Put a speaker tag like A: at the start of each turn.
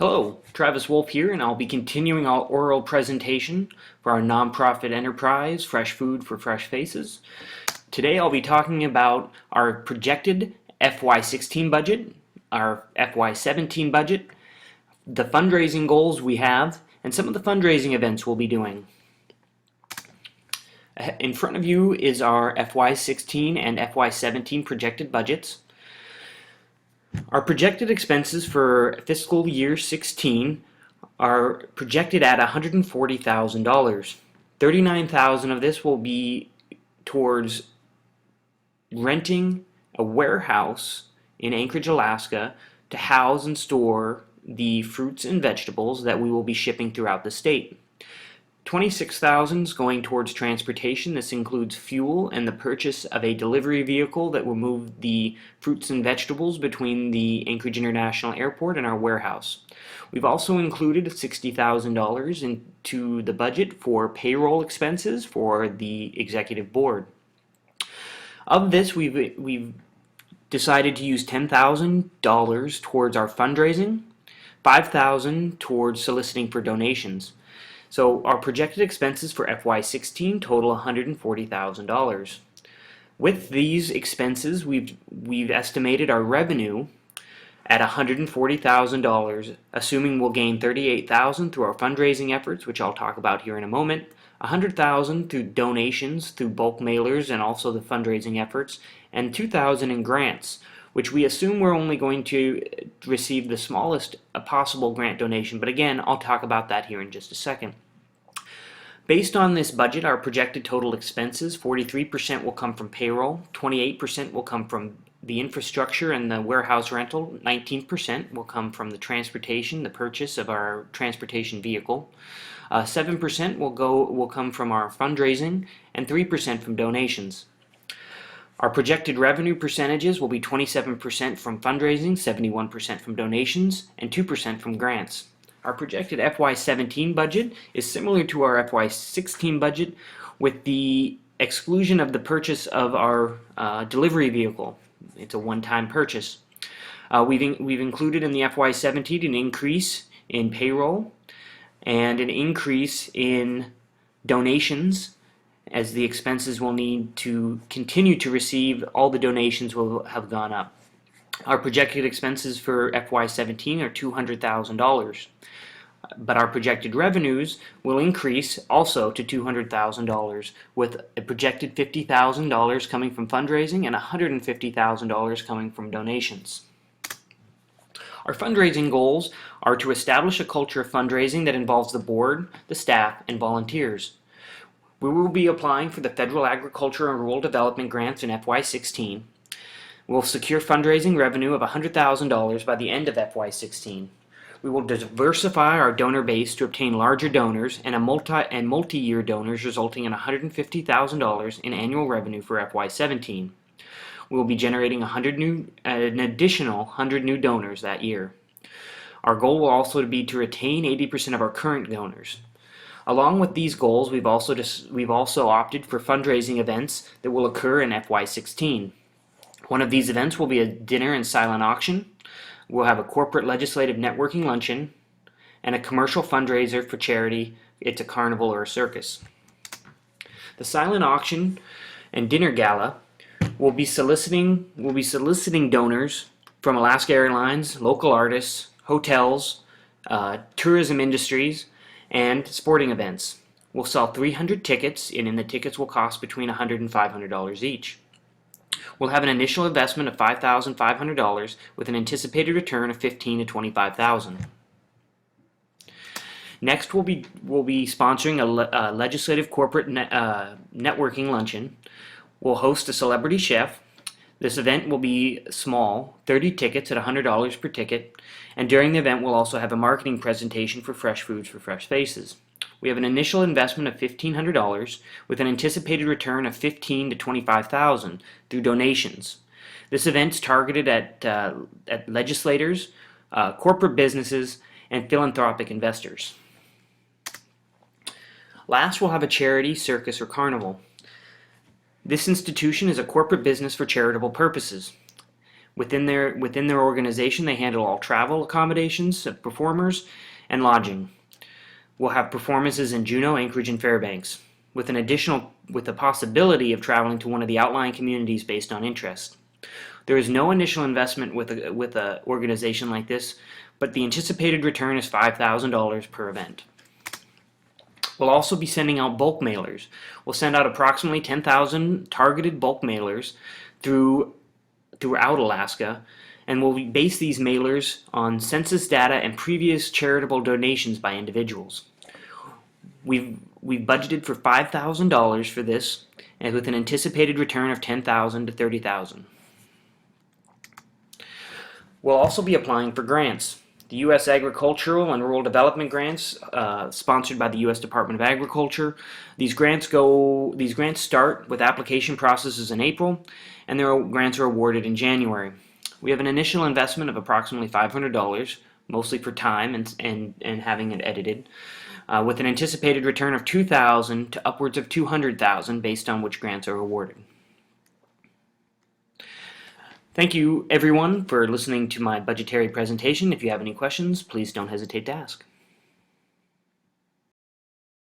A: Hello, Travis Wolf here, and I'll be continuing our oral presentation for our nonprofit enterprise, Fresh Food for Fresh Faces. Today I'll be talking about our projected FY16 budget, our FY17 budget, the fundraising goals we have, and some of the fundraising events we'll be doing. In front of you is our FY16 and FY17 projected budgets. Our projected expenses for fiscal year 16 are projected at $140,000. $39,000 of this will be towards renting a warehouse in Anchorage, Alaska to house and store the fruits and vegetables that we will be shipping throughout the state. $26,000 is going towards transportation. This includes fuel and the purchase of a delivery vehicle that will move the fruits and vegetables between the Anchorage International Airport and our warehouse. We've also included $60,000 into the budget for payroll expenses for the executive board. Of this, we've decided to use $10,000 towards our fundraising, $5,000 towards soliciting for donations. So our projected expenses for FY16 total $140,000. With these expenses, we've estimated our revenue at $140,000, assuming we'll gain $38,000 through our fundraising efforts, which I'll talk about here in a moment, $100,000 through donations through bulk mailers and also the fundraising efforts, and $2,000 in grants, which we assume we're only going to receive the smallest possible grant donation, but again, I'll talk about that here in just a second. Based on this budget, our projected total expenses, 43% will come from payroll, 28% will come from the infrastructure and the warehouse rental, 19% will come from the transportation, the purchase of our transportation vehicle, 7% will come from our fundraising, and 3% from donations. Our projected revenue percentages will be 27% from fundraising, 71% from donations, and 2% from grants. Our projected FY17 budget is similar to our FY16 budget with the exclusion of the purchase of our delivery vehicle. It's a one-time purchase. We've included in the FY17 an increase in payroll and an increase in donations, as the expenses will need to continue to receive. All the donations will have gone up. Our projected expenses for FY17 are $200,000, but our projected revenues will increase also to $200,000, with a projected $50,000 coming from fundraising and $150,000 coming from donations. Our fundraising goals are to establish a culture of fundraising that involves the board, the staff, and volunteers. We will be applying for the Federal Agriculture and Rural Development Grants in FY16. We'll secure fundraising revenue of $100,000 by the end of FY16. We will diversify our donor base to obtain larger donors and multi-year donors, resulting in $150,000 in annual revenue for FY17. We will be generating an additional 100 new donors that year. Our goal will also be to retain 80% of our current donors. Along with these goals, we've also opted for fundraising events that will occur in FY16. One of these events will be a dinner and silent auction. We'll have a corporate legislative networking luncheon and a commercial fundraiser for charity. It's a carnival or a circus. The silent auction and dinner gala will be soliciting donors from Alaska Airlines, local artists, hotels, tourism industries, and sporting events. We'll sell 300 tickets, and the tickets will cost between $100 and $500 each. We'll have an initial investment of $5,500 with an anticipated return of $15,000 to $25,000. Next, we'll be sponsoring a legislative corporate networking luncheon. We'll host a celebrity chef. This event will be small, 30 tickets at $100 per ticket, and during the event we'll also have a marketing presentation for Fresh Foods for Fresh Faces. We have an initial investment of $1,500 with an anticipated return of $15,000 to $25,000 through donations. This event's targeted at legislators, corporate businesses, and philanthropic investors. Last, we'll have a charity, circus, or carnival. This institution is a corporate business for charitable purposes. Within their organization, they handle all travel accommodations of performers and lodging. We'll have performances in Juneau, Anchorage, and Fairbanks, with the possibility of traveling to one of the outlying communities based on interest. There is no initial investment with a organization like this, but the anticipated return is $5,000 per event. We'll also be sending out bulk mailers. We'll send out approximately 10,000 targeted bulk mailers throughout Alaska, and we'll base these mailers on census data and previous charitable donations by individuals. We've budgeted for $5,000 for this, and with an anticipated return of $10,000 to $30,000. We'll also be applying for grants. The U.S. Agricultural and Rural Development Grants, sponsored by the U.S. Department of Agriculture. These grants start with application processes in April, and their grants are awarded in January. We have an initial investment of approximately $500, mostly for time and having it edited, with an anticipated return of $2,000 to upwards of $200,000 based on which grants are awarded. Thank you, everyone, for listening to my budgetary presentation. If you have any questions, please don't hesitate to ask.